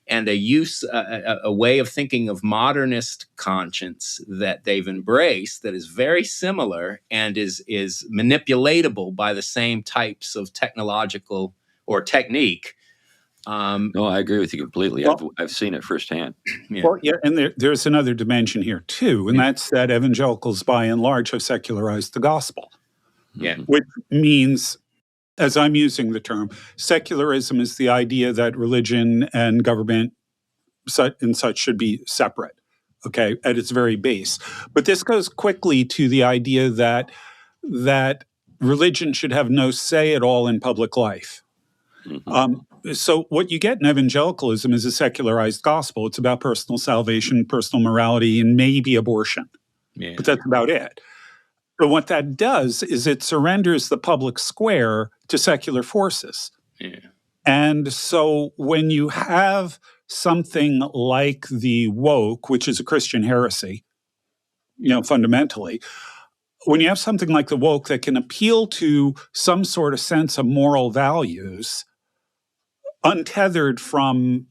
C: and a way of thinking of modernist conscience that they've embraced that is very similar and is manipulatable by the same types of technological or technique.
A: No, I agree with you completely. I've seen it firsthand.
B: Yeah. Well, yeah, and there's another dimension here too, and that's that evangelicals, by and large, have secularized the gospel.
C: Yeah,
B: which means, as I'm using the term, secularism is the idea that religion and government and such should be separate. Okay, at its very base. But this goes quickly to the idea that religion should have no say at all in public life. Mm-hmm. So what you get in evangelicalism is a secularized gospel. It's about personal salvation, personal morality, and maybe abortion.
C: Yeah.
B: But that's about it. But what that does is it surrenders the public square to secular forces.
C: Yeah.
B: And so when you have something like the woke, which is a Christian heresy, fundamentally, when you have something like the woke that can appeal to some sort of sense of moral values, untethered from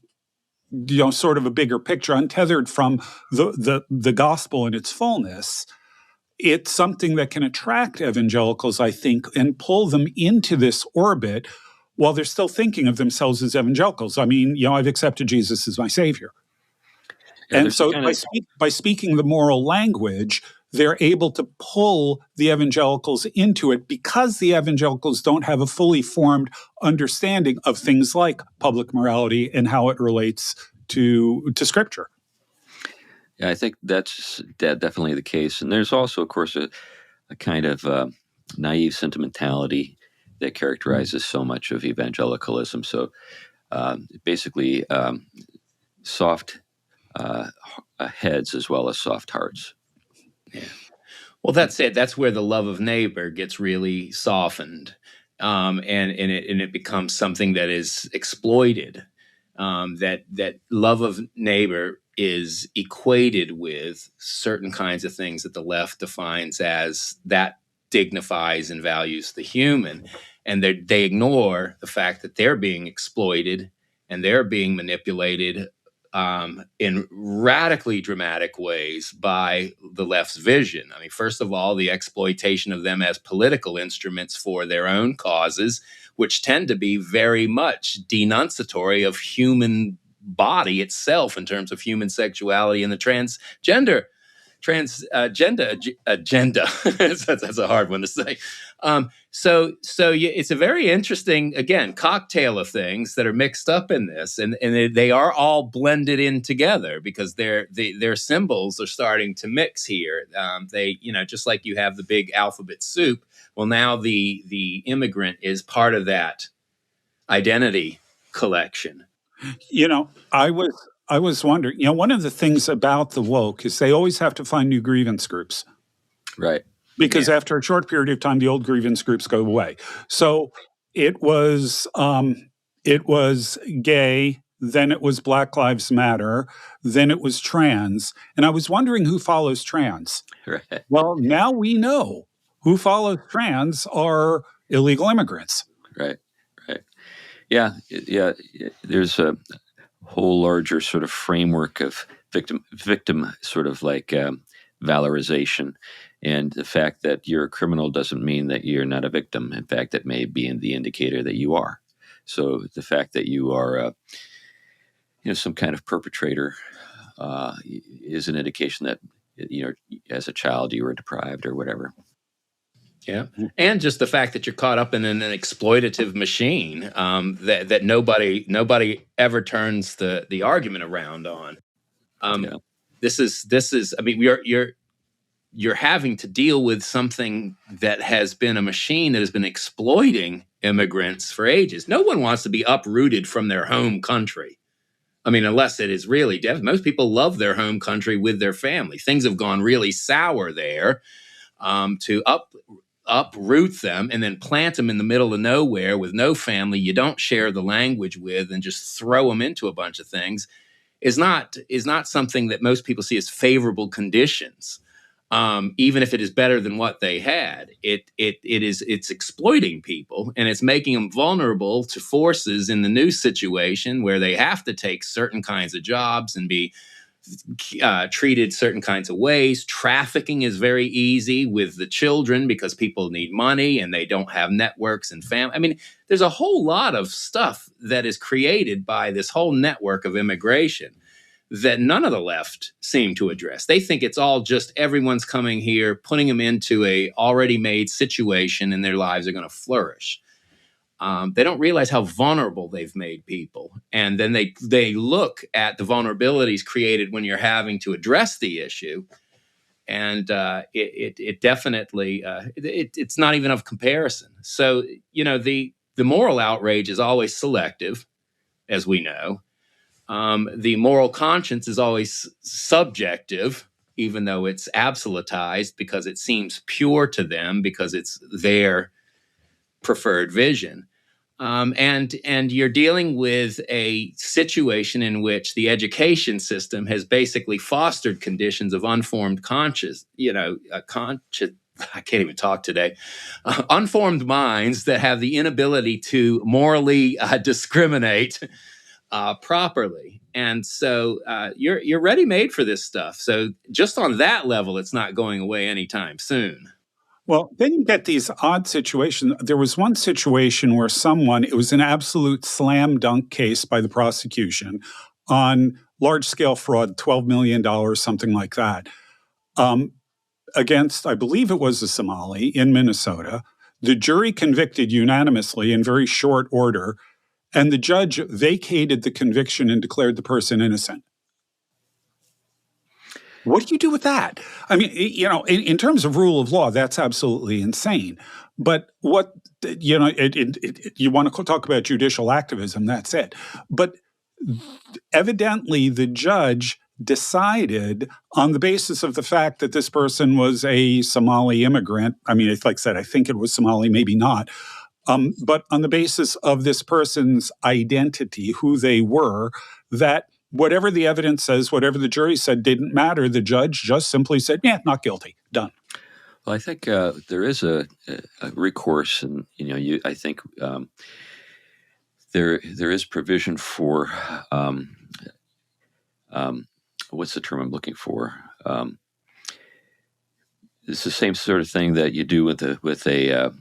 B: sort of a bigger picture, untethered from the gospel in its fullness, it's something that can attract evangelicals, I think, and pull them into this orbit while they're still thinking of themselves as evangelicals. I mean, I've accepted Jesus as my savior.
A: Yeah,
B: And so by speaking the moral language, they're able to pull the evangelicals into it because the evangelicals don't have a fully formed understanding of things like public morality and how it relates to Scripture.
A: Yeah, I think that's definitely the case. And there's also, of course, a kind of naive sentimentality that characterizes so much of evangelicalism. So basically, soft heads as well as soft hearts.
C: Yeah. Well, that's it. That's where the love of neighbor gets really softened, and it becomes something that is exploited. That love of neighbor is equated with certain kinds of things that the left defines as that dignifies and values the human, and they ignore the fact that they're being exploited and they're being manipulated in radically dramatic ways by the left's vision. I mean, first of all, the exploitation of them as political instruments for their own causes, which tend to be very much denunciatory of human body itself in terms of human sexuality and the transgender agenda. That's a hard one to say. So it's a very interesting, again, cocktail of things that are mixed up in this, and they are all blended in together because their symbols are starting to mix here. They, just like you have the big alphabet soup. Well, now the immigrant is part of that identity collection.
B: I was wondering, one of the things about the woke is they always have to find new grievance groups.
A: Right.
B: Because after a short period of time, the old grievance groups go away. So it was gay, then it was Black Lives Matter, then it was trans. And I was wondering who follows trans.
A: Right.
B: Well, now we know who follows trans are illegal immigrants.
A: Right. Yeah. There's a whole larger sort of framework of victim sort of like valorization, and the fact that you're a criminal doesn't mean that you're not a victim. In fact, that may be the indicator that you are. So the fact that you are some kind of perpetrator is an indication that as a child you were deprived or whatever.
C: Yeah, and just the fact that you're caught up in an exploitative machine that nobody ever turns the argument around on. This is. I mean, you're having to deal with something that has been a machine that has been exploiting immigrants for ages. No one wants to be uprooted from their home country. I mean, unless it is really devastating. Most people love their home country with their family. Things have gone really sour there. To uproot them and then plant them in the middle of nowhere with no family you don't share the language with and just throw them into a bunch of things is not something that most people see as favorable conditions. Even if it is better than what they had, it's exploiting people, and it's making them vulnerable to forces in the new situation where they have to take certain kinds of jobs and be treated certain kinds of ways. Trafficking is very easy with the children because people need money and they don't have networks and family. I mean, there's a whole lot of stuff that is created by this whole network of immigration that none of the left seem to address. They think it's all just everyone's coming here, putting them into a already made situation, and their lives are going to flourish. They don't realize how vulnerable they've made people. And then they look at the vulnerabilities created when you're having to address the issue. And it definitely, it's not even of comparison. So, the moral outrage is always selective. as we know. The moral conscience is always subjective, even though it's absolutized because it seems pure to them because it's their preferred vision. And you're dealing with a situation in which the education system has basically fostered conditions of unformed conscious, I can't even talk today. Unformed minds that have the inability to morally discriminate properly, and so you're ready made for this stuff. So just on that level, it's not going away anytime soon.
B: Well, then you get these odd situations. There was one situation where it was an absolute slam dunk case by the prosecution on large scale fraud, $12 million, something like that, against, I believe it was a Somali in Minnesota. The jury convicted unanimously in very short order, and the judge vacated the conviction and declared the person innocent. What do you do with that? I mean, in terms of rule of law, that's absolutely insane. But you want to talk about judicial activism, that's it. But evidently, the judge decided on the basis of the fact that this person was a Somali immigrant. I mean, like I said, I think it was Somali, maybe not. But on the basis of this person's identity, who they were, that whatever the evidence says, whatever the jury said didn't matter. The judge just simply said, yeah, not guilty, done.
A: Well, I think there is a recourse, and I think there is provision for what's the term I'm looking for? It's the same sort of thing that you do with a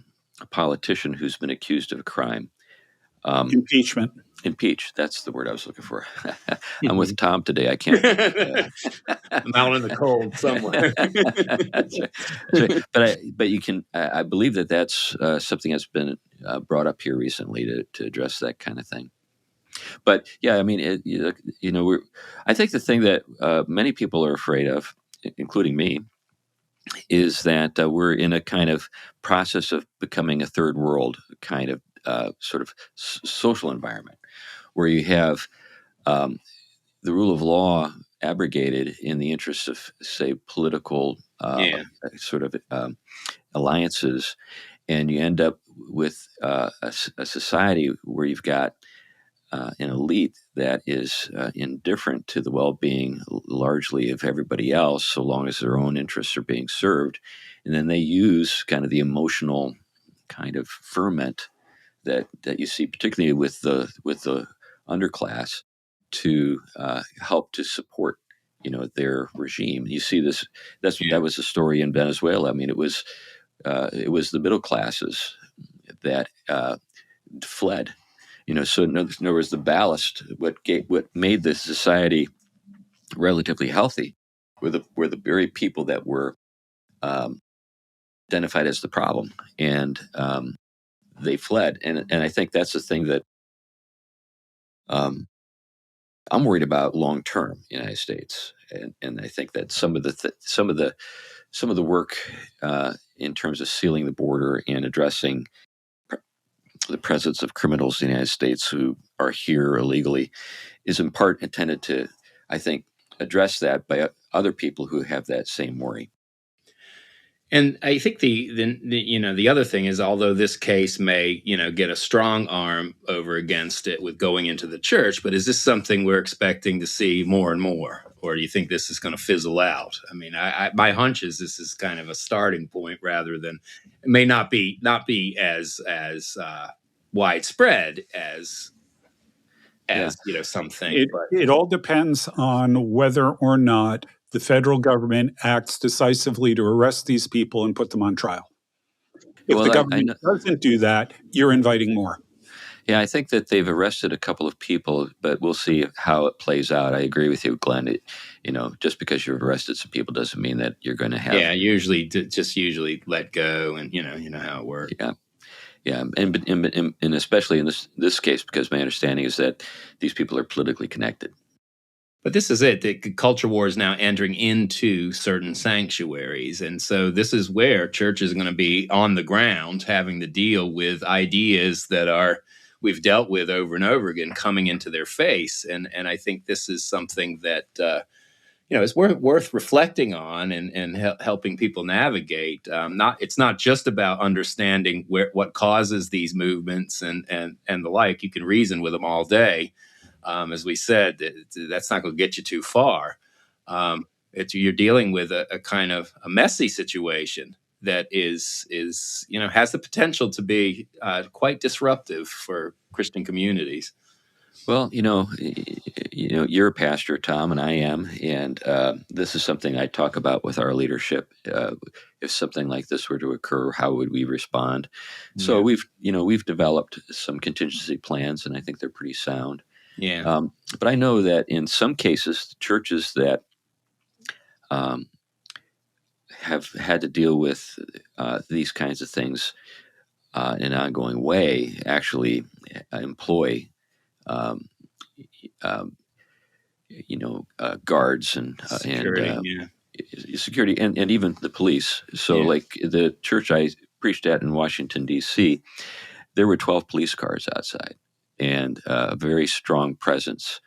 A: politician who's been accused of a crime.
B: Impeachment.
A: Impeach. That's the word I was looking for. I'm with Tom today. I can't.
C: I'm out in the cold somewhere.
A: That's right. But you can. I believe that's something that's been brought up here recently to address that kind of thing. But yeah, I mean, I think the thing that many people are afraid of, including me, is that we're in a kind of process of becoming a third world kind of sort of social environment where you have the rule of law abrogated in the interests of, say, political sort of alliances, and you end up with a society where you've got an elite that is indifferent to the well-being largely of everybody else, so long as their own interests are being served, and then they use kind of the emotional kind of ferment that you see, particularly with the underclass, to help to support their regime. You see this. That was the story in Venezuela. I mean, it was the middle classes that fled. So in other words, the ballast, what made the society relatively healthy, were the very people that were identified as the problem, and they fled. And I think that's the thing that I'm worried about long term in the United States, and I think that some of the work in terms of sealing the border and addressing the presence of criminals in the United States who are here illegally is in part intended to, I think, address that by other people who have that same worry.
C: And I think the other thing is, although this case may get a strong arm over against it with going into the church, but is this something we're expecting to see more and more, or do you think this is going to fizzle out? I mean, my hunch is this is kind of a starting point rather than, it may not be as widespread as some think.
B: It all depends on whether or not the federal government acts decisively to arrest these people and put them on trial. If the government doesn't do that, you're inviting more.
A: Yeah, I think that they've arrested a couple of people, but we'll see how it plays out. I agree with you, Glenn. Just because you've arrested some people doesn't mean that you're going to have.
C: Yeah, usually let go, and you know how it works.
A: Yeah, and especially in this case, because my understanding is that these people are politically connected.
C: But this is it. The culture war is now entering into certain sanctuaries. And so this is where church is going to be on the ground having to deal with ideas that are we've dealt with over and over again coming into their face. And I think this is something that is worth reflecting on and helping people navigate. It's not just about understanding what causes these movements and the like. You can reason with them all day. As we said, that's not going to get you too far. You're dealing with a kind of a messy situation that is has the potential to be quite disruptive for Christian communities.
A: Well, you're a pastor, Tom, and I am, and this is something I talk about with our leadership. If something like this were to occur, how would we respond? Yeah. So we've developed some contingency plans, and I think they're pretty sound.
C: Yeah.
A: But I know that in some cases, churches that have had to deal with these kinds of things in an ongoing way actually employ guards and security and even the police. So like the church I preached at in Washington, D.C., there were 12 police cars outside and a very strong presence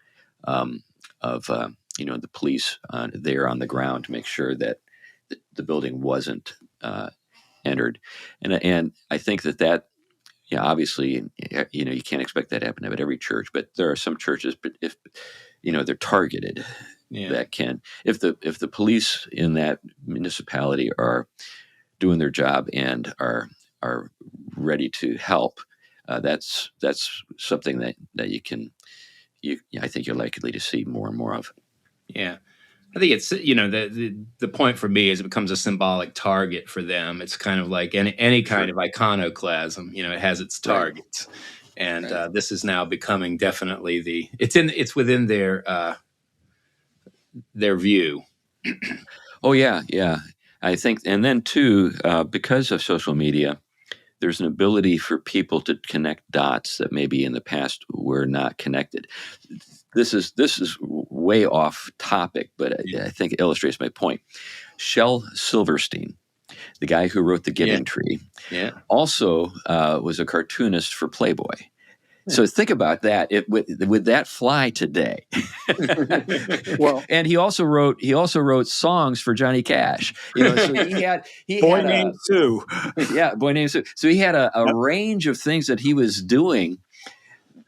A: of the police there on the ground to make sure that the building wasn't entered. And I think that obviously, you can't expect that to happen at every church, but there are some churches, but if they're targeted, that can, if the police in that municipality are doing their job and are ready to help, that's something that I think you're likely to see more and more of.
C: Yeah. I think it's, the point for me is it becomes a symbolic target for them. It's kind of like any kind of iconoclasm, it has its targets. Right. And this is now becoming definitely it's within their view.
A: Oh, yeah. Yeah. I think, and then too, because of social media, there's an ability for people to connect dots that maybe in the past were not connected. This is way off topic, but I think it illustrates my point. Shel Silverstein, the guy who wrote The Giving Tree, also was a cartoonist for Playboy. So think about that. Would that fly today? Well, and he also wrote songs for Johnny Cash. So he
B: Boy
A: had
B: Named Sue.
A: Yeah, Boy Named Sue. So he had a range of things that he was doing,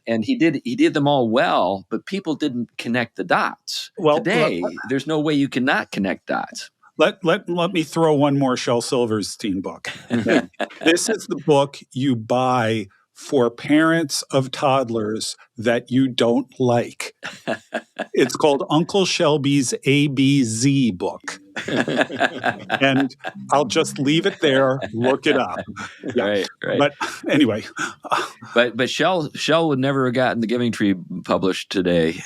A: and he did them all well. But people didn't connect the dots. Well, today there's no way you cannot connect dots.
B: Let me throw one more Shel Silverstein book. This is the book you buy for parents of toddlers that you don't like. It's called Uncle Shelby's ABZ book. And I'll just leave it there. Look it up.
A: Yeah. Right.
B: But anyway.
A: But Shel would never have gotten The Giving Tree published today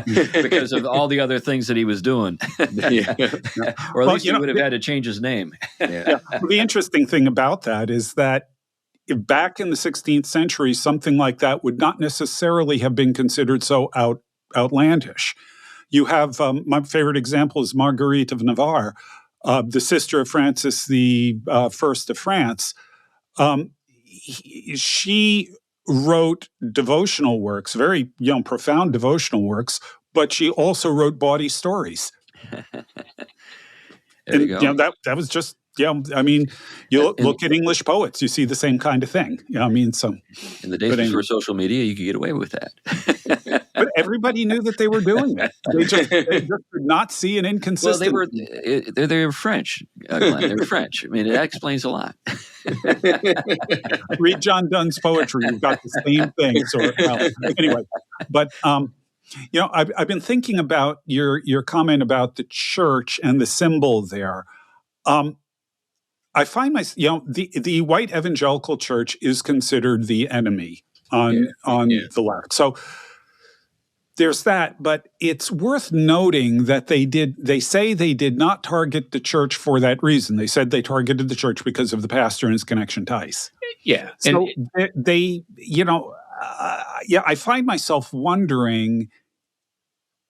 A: because of all the other things that he was doing. Or at least he would have had to change his name.
B: Well, the interesting thing about that is that back in the 16th century, something like that would not necessarily have been considered so outlandish. You have, my favorite example is Marguerite of Navarre, the sister of Francis the First of France. She wrote devotional works, very profound devotional works, but she also wrote bawdy stories.
A: There you go.
B: That was just. I mean, you look at English poets, you see the same kind of thing. So
A: in the days before social media, you could get away with that.
B: But everybody knew that they were doing it. They just could not see an inconsistency.
A: Well, they were French, Glenn. They were French. I mean, that explains a lot.
B: Read John Donne's poetry; you've got the same thing. Anyway, but I've been thinking about your comment about the church and the symbol there. I find the white evangelical church is considered the enemy on the left. So there's that, but it's worth noting that they say they did not target the church for that reason. They said they targeted the church because of the pastor and his connection to ICE.
C: Yeah.
B: So I find myself wondering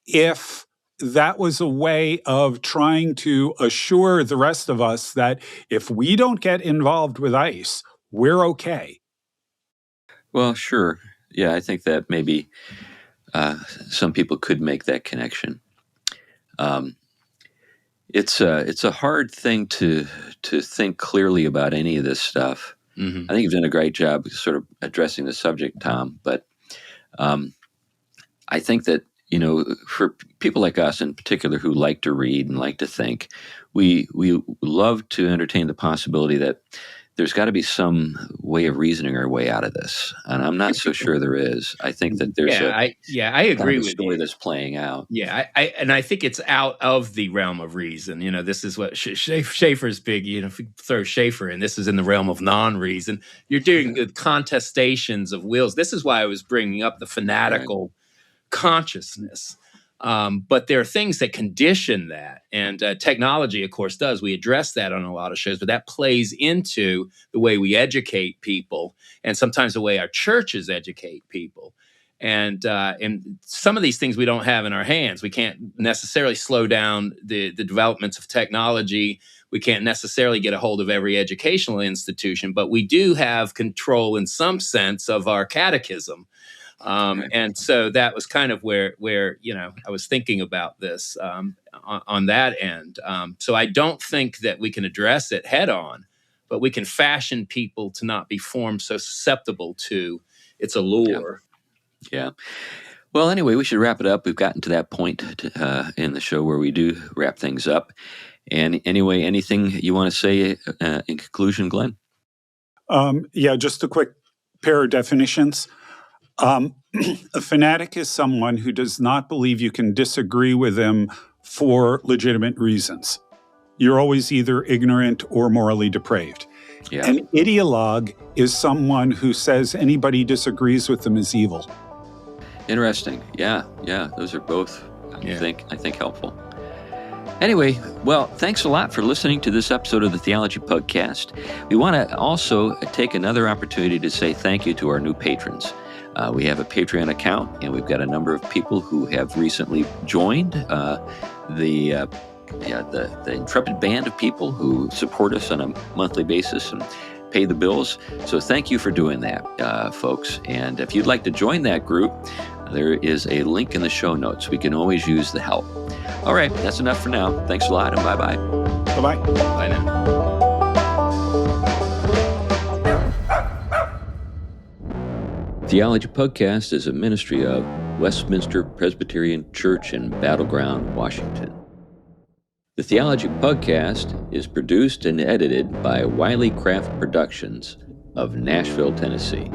B: if that was a way of trying to assure the rest of us that if we don't get involved with ICE, we're okay.
A: Well, sure. Yeah, I think that maybe some people could make that connection. Um, it's a hard thing to think clearly about any of this stuff.
C: Mm-hmm.
A: I think you've done a great job sort of addressing the subject, Tom. But um, I think that, for people like us in particular who like to read and like to think, we love to entertain the possibility that there's got to be some way of reasoning our way out of this, and I'm not so sure there is. I think that there's
C: I
A: kind of
C: agree
A: a
C: with
A: story
C: you.
A: that's playing out.
C: Yeah, I think it's out of the realm of reason. This is what Schaeffer's big. If you throw Schaeffer in, this is in the realm of non-reason. You're doing the contestations of wills. This is why I was bringing up the
A: Right.
C: fanatical consciousness. But there are things that condition that. And technology, of course, does. We address that on a lot of shows, but that plays into the way we educate people and sometimes the way our churches educate people. And some of these things we don't have in our hands. We can't necessarily slow down the developments of technology. We can't necessarily get a hold of every educational institution, but we do have control in some sense of our catechism.
A: Right.
C: And so that was kind of where I was thinking about this on that end. So I don't think that we can address it head on, but we can fashion people to not be formed so susceptible to its
A: Yeah.
C: allure.
A: Yeah. Well, anyway, we should wrap it up. We've gotten to that point in the show where we do wrap things up. And anyway, anything you want to say in conclusion, Glenn?
B: Yeah, just a quick pair of definitions. A fanatic is someone who does not believe you can disagree with them for legitimate reasons. You're always either ignorant or morally depraved.
A: Yeah.
B: An ideologue is someone who says anybody disagrees with them is evil.
A: Interesting. Yeah. Those are both,
C: Yeah.
A: I think helpful. Anyway, well, thanks a lot for listening to this episode of the Theology Pugcast. We want to also take another opportunity to say thank you to our new patrons. We have a Patreon account, and we've got a number of people who have recently joined the intrepid band of people who support us on a monthly basis and pay the bills. So thank you for doing that, folks. And if you'd like to join that group, there is a link in the show notes. We can always use the help. All right, that's enough for now. Thanks a lot, and bye-bye.
B: Bye-bye.
C: Bye now.
A: Theology Pugcast is a ministry of Westminster Presbyterian Church in Battleground, Washington. The Theology Pugcast is produced and edited by Wiley Craft Productions of Nashville, Tennessee.